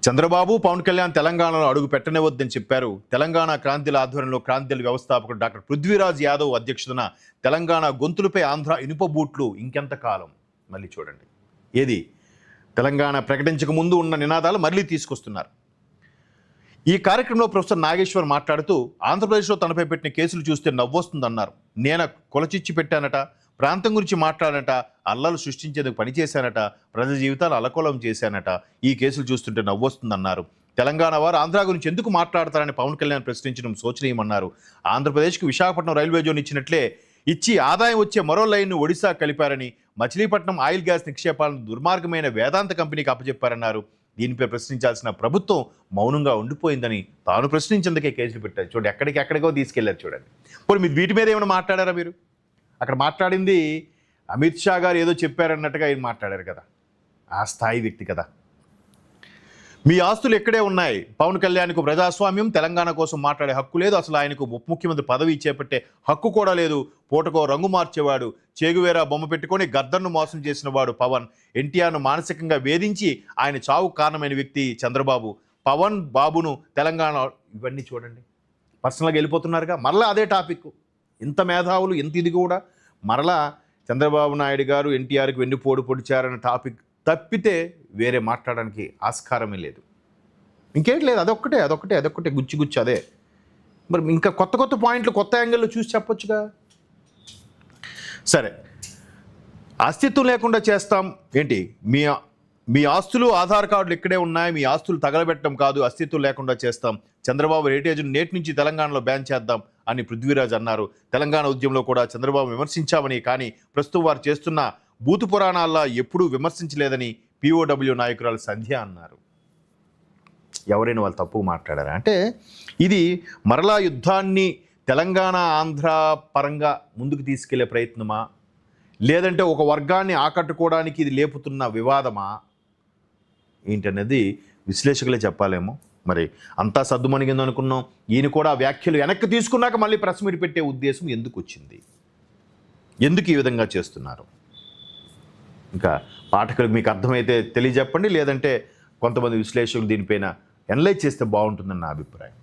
చంద్రబాబు పవన్ కళ్యాణ్ తెలంగాణలో అడుగు పెట్టనివద్దని చెప్పారు. తెలంగాణ క్రాంతిల ఆధ్వర్యంలో క్రాంతిల వ్యవస్థాపకుడు డాక్టర్ పృథ్వీరాజ్ యాదవ్ అధ్యక్షతన తెలంగాణ గొంతులపై ఆంధ్ర ఇనుప బూట్లు ఇంకెంత కాలం. మళ్ళీ చూడండి, ఏది తెలంగాణ ప్రకటించక ముందు ఉన్న నినాదాలు మళ్ళీ తీసుకొస్తున్నారు. ఈ కార్యక్రమంలో ప్రొఫెసర్ నాగేశ్వర్ మాట్లాడుతూ ఆంధ్రప్రదేశ్లో తనపై పెట్టిన కేసులు చూస్తే నవ్వొస్తుందన్నారు. నేను కొలచిచ్చి పెట్టానట, ప్రాంతం గురించి మాట్లాడనట, అల్లలు సృష్టించేందుకు పనిచేశానట, ప్రజల జీవితాలు అలకోలం చేశానట, ఈ కేసులు చూస్తుంటే నవ్వొస్తుందన్నారు. తెలంగాణ వారు ఆంధ్ర గురించి ఎందుకు మాట్లాడతారని పవన్ కళ్యాణ్ ప్రశ్నించడం శోచనీయమన్నారు. ఆంధ్రప్రదేశ్కు విశాఖపట్నం రైల్వే జోన్ ఇచ్చి ఆదాయం వచ్చే మరో లైన్ను ఒడిశా కలిపారని, మచిలీపట్నం ఆయిల్ గ్యాస్ నిక్షేపాలను దుర్మార్గమైన వేదాంత కంపెనీకి అప్పచెప్పారన్నారు. దీనిపై ప్రశ్నించాల్సిన ప్రభుత్వం మౌనంగా ఉండిపోయిందని తాను ప్రశ్నించేందుకే కేసులు పెట్టారు. చూడండి, ఎక్కడికో తీసుకెళ్లారు. చూడండి, పోనీ మీరు వీటి మీద ఏమైనా మాట్లాడారా? మీరు అక్కడ మాట్లాడింది అమిత్ షా గారు ఏదో చెప్పారన్నట్టుగా ఆయన మాట్లాడారు కదా, ఆ స్థాయి వ్యక్తి కదా. మీ ఆస్తులు ఎక్కడే ఉన్నాయి. పవన్ కళ్యాణ్కు ప్రజాస్వామ్యం, తెలంగాణ కోసం మాట్లాడే హక్కు లేదు. అసలు ఆయనకు ఉప ముఖ్యమంత్రి పదవి చేపట్టే హక్కు కూడా లేదు. పూటకో రంగు మార్చేవాడు, చేగువేరా బొమ్మ పెట్టుకొని గద్దర్ను మోసం చేసిన వాడు పవన్. ఎన్టీఆర్ను మానసికంగా వేధించి ఆయన చావుకు కారణమైన వ్యక్తి చంద్రబాబు. పవన్ బాబును తెలంగాణ, ఇవన్నీ చూడండి పర్సనల్గా వెళ్ళిపోతున్నారుగా. మరలా అదే టాపిక్. ఇంత మేధావులు, ఇంత ఇది కూడా మరలా చంద్రబాబు నాయుడు గారు ఎన్టీఆర్కి వెన్నుపోటు పొడిచారన్న టాపిక్ తప్పితే వేరే మాట్లాడడానికి ఆస్కారమే లేదు. ఇంకేంటి లేదు, అదొక్కటే గుచ్చి అదే. మరి ఇంకా కొత్త పాయింట్లు, కొత్త యాంగిల్లో చూసి చెప్పొచ్చుగా. సరే, అస్తిత్వం లేకుండా చేస్తాం ఏంటి? మీ ఆస్తులు, ఆధార్ కార్డులు ఇక్కడే ఉన్నాయి, మీ ఆస్తులు తగలబెట్టడం కాదు, అస్తిత్వం లేకుండా చేస్తాం. చంద్రబాబు హెరిటేజ్ను నేటి నుంచి తెలంగాణలో బ్యాన్ చేద్దాం అని పృథ్వీరాజ్ అన్నారు. తెలంగాణ ఉద్యమంలో కూడా చంద్రబాబు విమర్శించామని, కానీ ప్రస్తుతం వారు చేస్తున్న బూతు పురాణాల్లో ఎప్పుడూ విమర్శించలేదని POW నాయకురాలు సంధ్య అన్నారు. ఎవరైనా వాళ్ళు తప్పుగా మాట్లాడారా అంటే, ఇది మరలా యుద్ధాన్ని తెలంగాణ ఆంధ్ర పరంగా ముందుకు తీసుకెళ్లే ప్రయత్నమా, లేదంటే ఒక వర్గాన్ని ఆకట్టుకోవడానికి ఇది లేపుతున్న వివాదమా ఏంటనేది విశ్లేషకులే చెప్పాలేమో. మరి అంతా సద్దుమణిగింది అనుకున్నాం. ఈయన కూడా వ్యాఖ్యలు వెనక్కి తీసుకున్నాక మళ్ళీ ప్రెస్ మీట్ పెట్టే ఉద్దేశం ఎందుకు వచ్చింది? ఎందుకు ఈ విధంగా చేస్తున్నారు? ఇంకా పాఠకులకు మీకు అర్థమైతే తెలియజెప్పండి, లేదంటే కొంతమంది విశ్లేషకులు దీనిపైన ఎనలైజ్ చేస్తే బాగుంటుందని నా అభిప్రాయం.